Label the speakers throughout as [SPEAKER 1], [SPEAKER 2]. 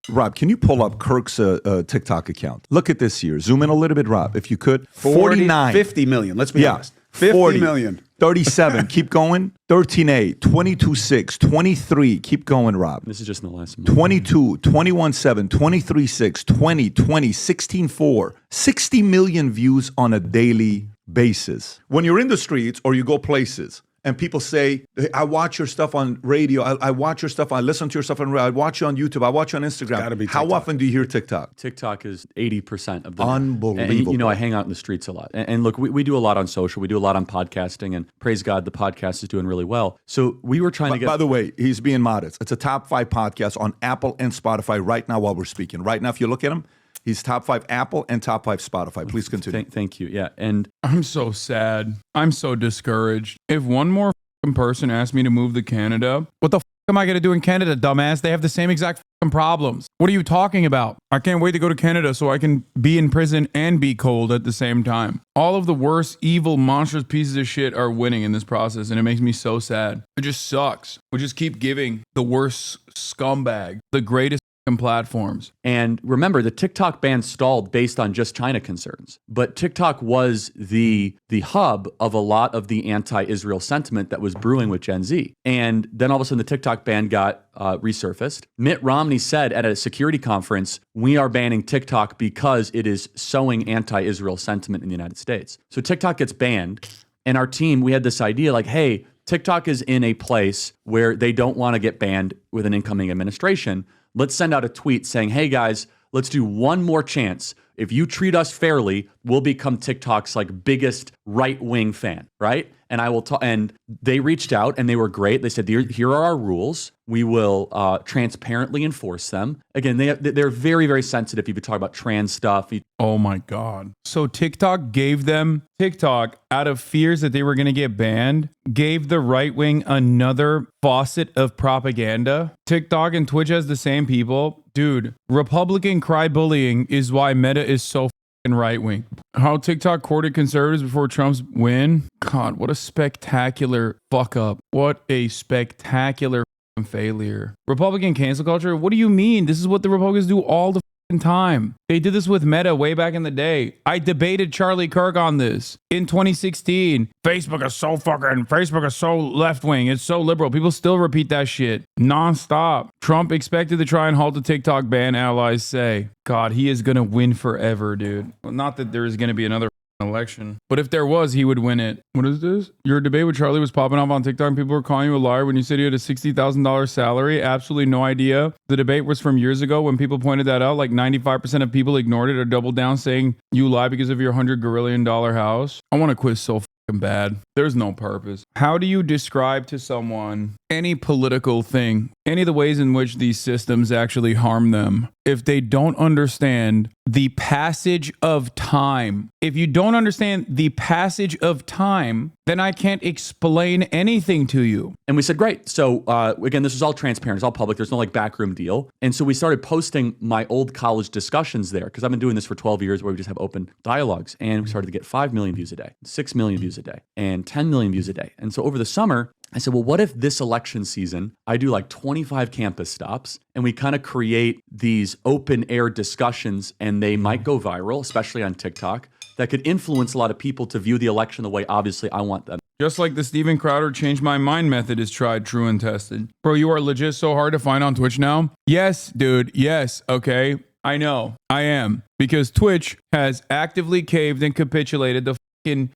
[SPEAKER 1] Rob, can you pull up Kirk's TikTok account? Look at this here. Zoom in a little bit, Rob, if you could. 49.
[SPEAKER 2] 50 million. Let's be honest. 50
[SPEAKER 1] 40
[SPEAKER 2] million.
[SPEAKER 1] 37. Keep going. 13.8. 22.6. 23. Keep going, Rob.
[SPEAKER 3] This is just in the last month.
[SPEAKER 1] 22. 21.7. 23.6. 20. 20. 16.4. 60 million views on a daily basis. When you're in the streets or you go places, and people say, hey, I watch your stuff on radio. I watch your stuff. I listen to your stuff on radio. I watch you on YouTube. I watch you on Instagram.
[SPEAKER 2] Gotta be
[SPEAKER 1] How
[SPEAKER 2] TikTok.
[SPEAKER 1] often do you hear TikTok?
[SPEAKER 3] TikTok is 80% of the
[SPEAKER 1] Unbelievable.
[SPEAKER 3] And, I hang out in the streets a lot. And look, we do a lot on social. We do a lot on podcasting. And praise God, the podcast is doing really well. So we were trying to get...
[SPEAKER 1] By the way, he's being modest. It's a top 5 podcast on Apple and Spotify right now while we're speaking. Right now, if you look at him, he's top 5 Apple and top 5 Spotify. Please continue.
[SPEAKER 3] Thank you. Yeah. And
[SPEAKER 4] I'm so sad. I'm so discouraged. If one more person asked me to move to Canada, what the am I going to do in Canada, dumbass? They have the same exact problems. What are you talking about? I can't wait to go to Canada so I can be in prison and be cold at the same time. All of the worst, evil, monstrous pieces of shit are winning in this process, and it makes me so sad. It just sucks. We just keep giving the worst scumbag the greatest platforms.
[SPEAKER 3] And remember, the TikTok ban stalled based on just China concerns. But TikTok was the hub of a lot of the anti-Israel sentiment that was brewing with Gen Z. And then all of a sudden the TikTok ban got resurfaced. Mitt Romney said at a security conference, we are banning TikTok because it is sowing anti-Israel sentiment in the United States. So TikTok gets banned. And our team, we had this idea like, hey, TikTok is in a place where they don't want to get banned with an incoming administration. Let's send out a tweet saying, hey guys, let's do one more chance. If you treat us fairly, we'll become TikTok's like biggest right-wing fan, right? And I will and they reached out and they were great. They said, here are our rules. We will transparently enforce them. Again, they're very, very sensitive. If you talk about trans stuff.
[SPEAKER 4] Oh my God. So TikTok out of fears that they were going to get banned, gave the right wing another faucet of propaganda. TikTok and Twitch has the same people. Dude, Republican cry bullying is why Meta is so right wing. How TikTok courted conservatives before Trump's win. God, what a spectacular fuck up. What a spectacular failure. Republican cancel culture. What do you mean? This is what the Republicans do all the time. They did this with Meta way back in the day. I debated Charlie Kirk on this in 2016. Facebook is so left-wing. It's so liberal. People still repeat that shit nonstop. Trump expected to try and halt the TikTok ban, allies say. God, he is going to win forever, dude. Well, not that there is going to be another election, but if there was, he would win it. What is this? Your debate with Charlie was popping off on TikTok and people were calling you a liar when you said you had a $60,000 salary. Absolutely no idea. The debate was from years ago when people pointed that out. Like 95% of people ignored it or doubled down saying you lie because of your $100 gazillion house. I want to quit so bad. There's no purpose. How do you describe to someone any political thing, any of the ways in which these systems actually harm them, if they don't understand the passage of time? If you don't understand the passage of time, then I can't explain anything to you.
[SPEAKER 3] And we said, great. So again, this is all transparent. It's all public. There's no like backroom deal. And so we started posting my old college discussions there because I've been doing this for 12 years where we just have open dialogues. And we started to get 5 million views a day, 6 million views a day, and 10 million views a day. And so over the summer, I said, well, what if this election season, I do like 25 campus stops and we kind of create these open air discussions and they might go viral, especially on TikTok, that could influence a lot of people to view the election the way obviously I want them.
[SPEAKER 4] Just like the Steven Crowder change my mind method is tried, true, and tested. Bro, you are legit so hard to find on Twitch now? Yes, dude. Yes. Okay. I know. I am. Because Twitch has actively caved and capitulated the fucking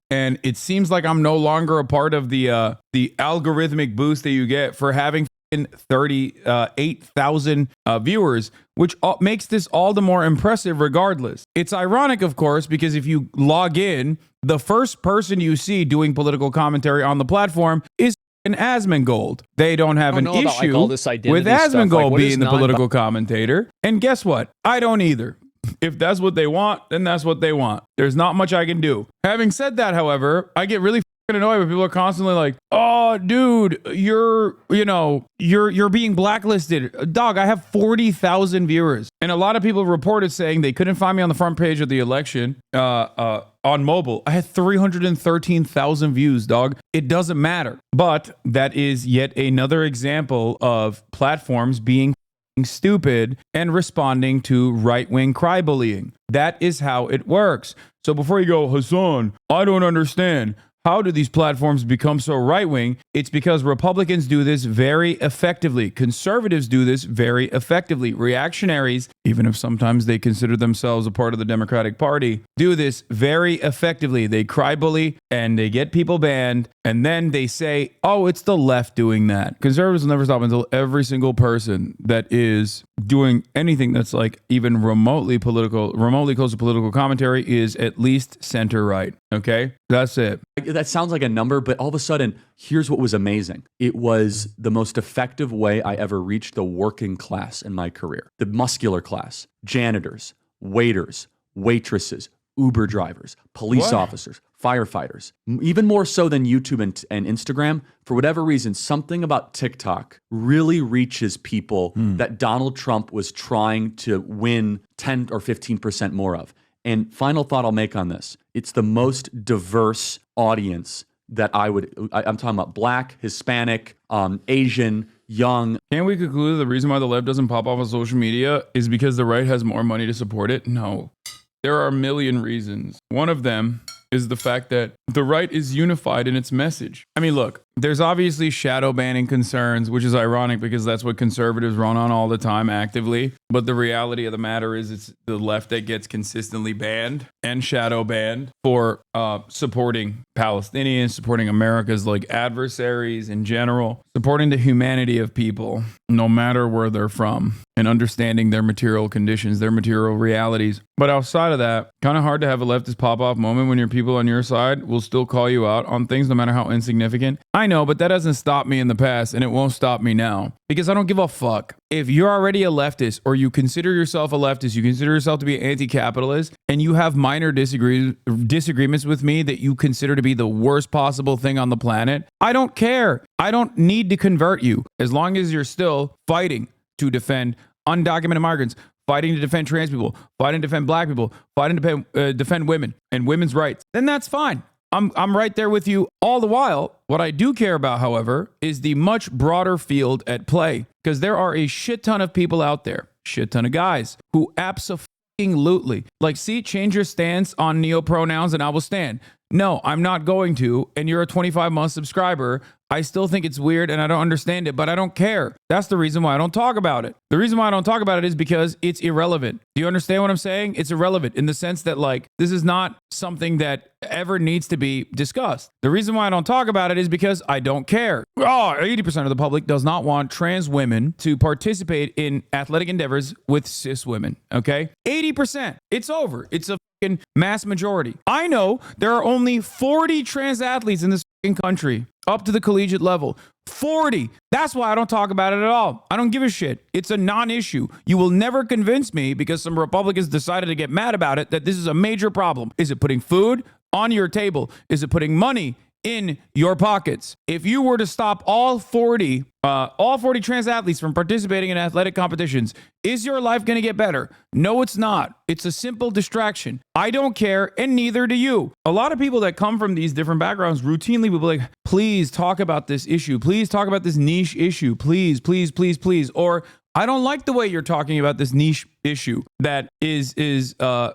[SPEAKER 4] and it seems like I'm no longer a part of the algorithmic boost that you get for having 38,000 viewers, which makes this all the more impressive regardless. It's ironic, of course, because if you log in, the first person you see doing political commentary on the platform is Asmongold. They don't have an issue with Asmongold being the political commentator. And guess what? I don't either. If that's what they want, then that's what they want. There's not much I can do. Having said that, however, I get really annoyed when people are constantly like, oh, dude, you're being blacklisted. Dog, I have 40,000 viewers. And a lot of people reported saying they couldn't find me on the front page of the election on mobile. I had 313,000 views, dog. It doesn't matter. But that is yet another example of platforms being stupid and responding to right-wing cry-bullying. That is how it works. So before you go, Hasan, I don't understand. How do these platforms become so right-wing? It's because Republicans do this very effectively. Conservatives do this very effectively. Reactionaries, even if sometimes they consider themselves a part of the Democratic Party, do this very effectively. They cry bully and they get people banned. And then they say, oh, it's the left doing that. Conservatives will never stop until every single person that is doing anything that's like even remotely political, remotely close to political commentary is at least center right. Okay? That's it.
[SPEAKER 3] That sounds like a number, but all of a sudden, here's what was amazing. It was the most effective way I ever reached the working class in my career. The muscular class, janitors, waiters, waitresses, Uber drivers, police officers, firefighters, even more so than YouTube and Instagram. For whatever reason, something about TikTok really reaches people that Donald Trump was trying to win 10 or 15% more of. And final thought I'll make on this. It's the most diverse audience that I'm talking about Black, Hispanic, Asian, young.
[SPEAKER 4] Can we conclude the reason why the left doesn't pop off on social media is because the right has more money to support it? No. There are a million reasons. One of them is the fact that the right is unified in its message. I mean, look, there's obviously shadow banning concerns, which is ironic because that's what conservatives run on all the time actively. But the reality of the matter is it's the left that gets consistently banned and shadow banned for supporting Palestinians, supporting America's like adversaries in general, supporting the humanity of people, no matter where they're from, and understanding their material conditions, their material realities. But outside of that, kind of hard to have a leftist pop-off moment when your people on your side will still call you out on things no matter how insignificant. I know, but that doesn't stop me in the past, and it won't stop me now because I don't give a fuck. If you're already a leftist or you consider yourself a leftist, you consider yourself to be anti-capitalist, and you have minor disagreements with me that you consider to be the worst possible thing on the planet, I don't care. I don't need to convert you as long as you're still fighting to defend undocumented migrants, fighting to defend trans people, fighting to defend Black people, fighting to defend women and women's rights, then that's fine. I'm right there with you all the while. What I do care about, however, is the much broader field at play, because there are a shit ton of people out there, shit ton of guys who absolutely change your stance on neopronouns and I will stand. No, I'm not going to. And you're a 25-month subscriber. I still think it's weird and I don't understand it, but I don't care. That's the reason why I don't talk about it. The reason why I don't talk about it is because it's irrelevant. Do you understand what I'm saying? It's irrelevant in the sense that this is not something that ever needs to be discussed. The reason why I don't talk about it is because I don't care. 80% of the public does not want trans women to participate in athletic endeavors with cis women. Okay? 80%. It's over. It's a mass majority. I know there are only 40 trans athletes in this country up to the collegiate level. 40. That's why I don't talk about it at all. I don't give a shit. It's a non-issue. You will never convince me because some Republicans decided to get mad about it that this is a major problem. Is it putting food on your table? Is it putting money in your pockets? If you were to stop all 40 trans athletes from participating in athletic competitions, is your life going to get better? No, it's not. It's a simple distraction. I don't care, and neither do you. A lot of people that come from these different backgrounds routinely will be like, please talk about this issue. Please talk about this niche issue. Please, please, please, please. Or I don't like the way you're talking about this niche issue that is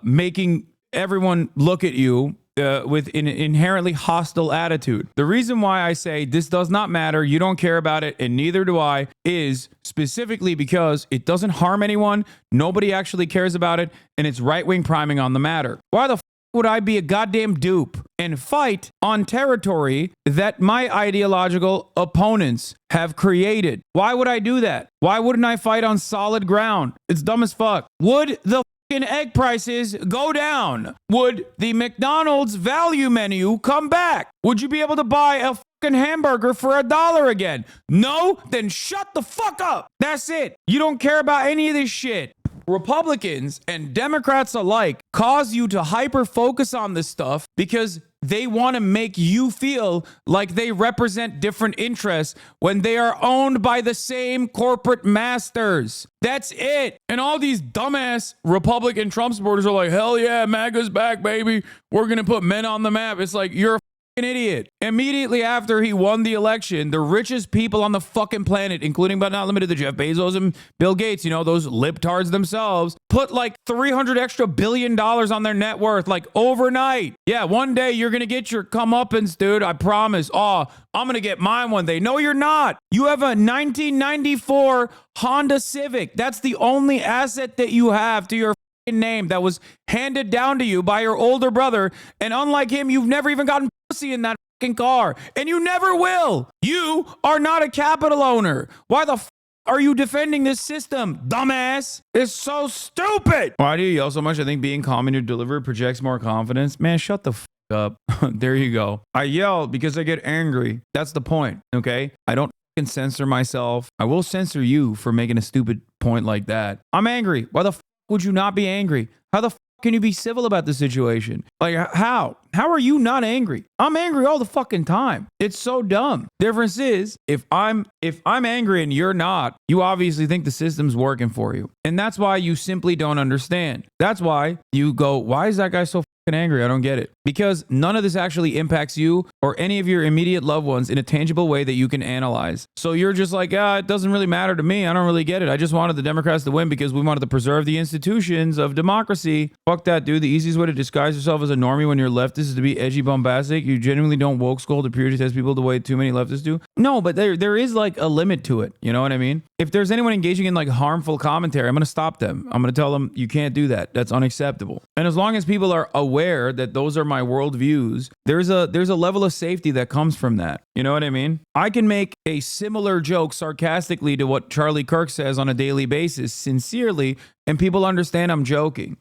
[SPEAKER 4] making everyone look at you with an inherently hostile attitude. The reason why I say this does not matter, you don't care about it, and neither do I, is specifically because it doesn't harm anyone, nobody actually cares about it, and it's right-wing priming on the matter. Why the would I be a goddamn dupe and fight on territory that my ideological opponents have created? Why would I do that? Why wouldn't I fight on solid ground? It's dumb as fuck. Would the egg prices go down? Would the McDonald's value menu come back? Would you be able to buy a fucking hamburger for $1 again? No? Then shut the fuck up. That's it. You don't care about any of this shit. Republicans and Democrats alike cause you to hyper focus on this stuff because they want to make you feel like they represent different interests when they are owned by the same corporate masters. That's it. And all these dumbass Republican Trump supporters are like, hell yeah, MAGA's back, baby. We're going to put men on the map. It's like, you're a an idiot. Immediately after he won the election, the richest people on the fucking planet, including but not limited to Jeff Bezos and Bill Gates, you know, those libtards themselves, put like $300 billion on their net worth, like overnight. Yeah, one day you're going to get your comeuppance, dude. I promise. Oh, I'm going to get mine one day. No, you're not. You have a 1994 Honda Civic. That's the only asset that you have to your name that was handed down to you by your older brother. And unlike him, you've never even gotten pussy in that fucking car. And you never will. You are not a capital owner. Why the are you defending this system, dumbass? It's so stupid. Why do you yell so much? I think being calm in your delivery projects more confidence. Man, shut the up. There you go. I yell because I get angry. That's the point, okay? I don't censor myself. I will censor you for making a stupid point like that. I'm angry. Why the would you not be angry? How the can you be civil about the situation? Like, how? How are you not angry? I'm angry all the fucking time. It's so dumb. Difference is, if I'm angry and you're not, you obviously think the system's working for you. And that's why you simply don't understand. That's why you go, why is that guy so fucking angry? I don't get it. Because none of this actually impacts you or any of your immediate loved ones in a tangible way that you can analyze. So you're just like, it doesn't really matter to me. I don't really get it. I just wanted the Democrats to win because we wanted to preserve the institutions of democracy. Fuck that, dude. The easiest way to disguise yourself as a normie when you're leftist is to be edgy, bombastic. You genuinely don't woke scold or purity test people the way too many leftists do. No, but there is like a limit to it. You know what I mean? If there's anyone engaging in like harmful commentary, I'm going to stop them. I'm going to tell them you can't do that. That's unacceptable. And as long as people are aware that those are my worldviews, there's a level of safety that comes from that. You know what I mean? I can make a similar joke sarcastically to what Charlie Kirk says on a daily basis, sincerely, and people understand I'm joking.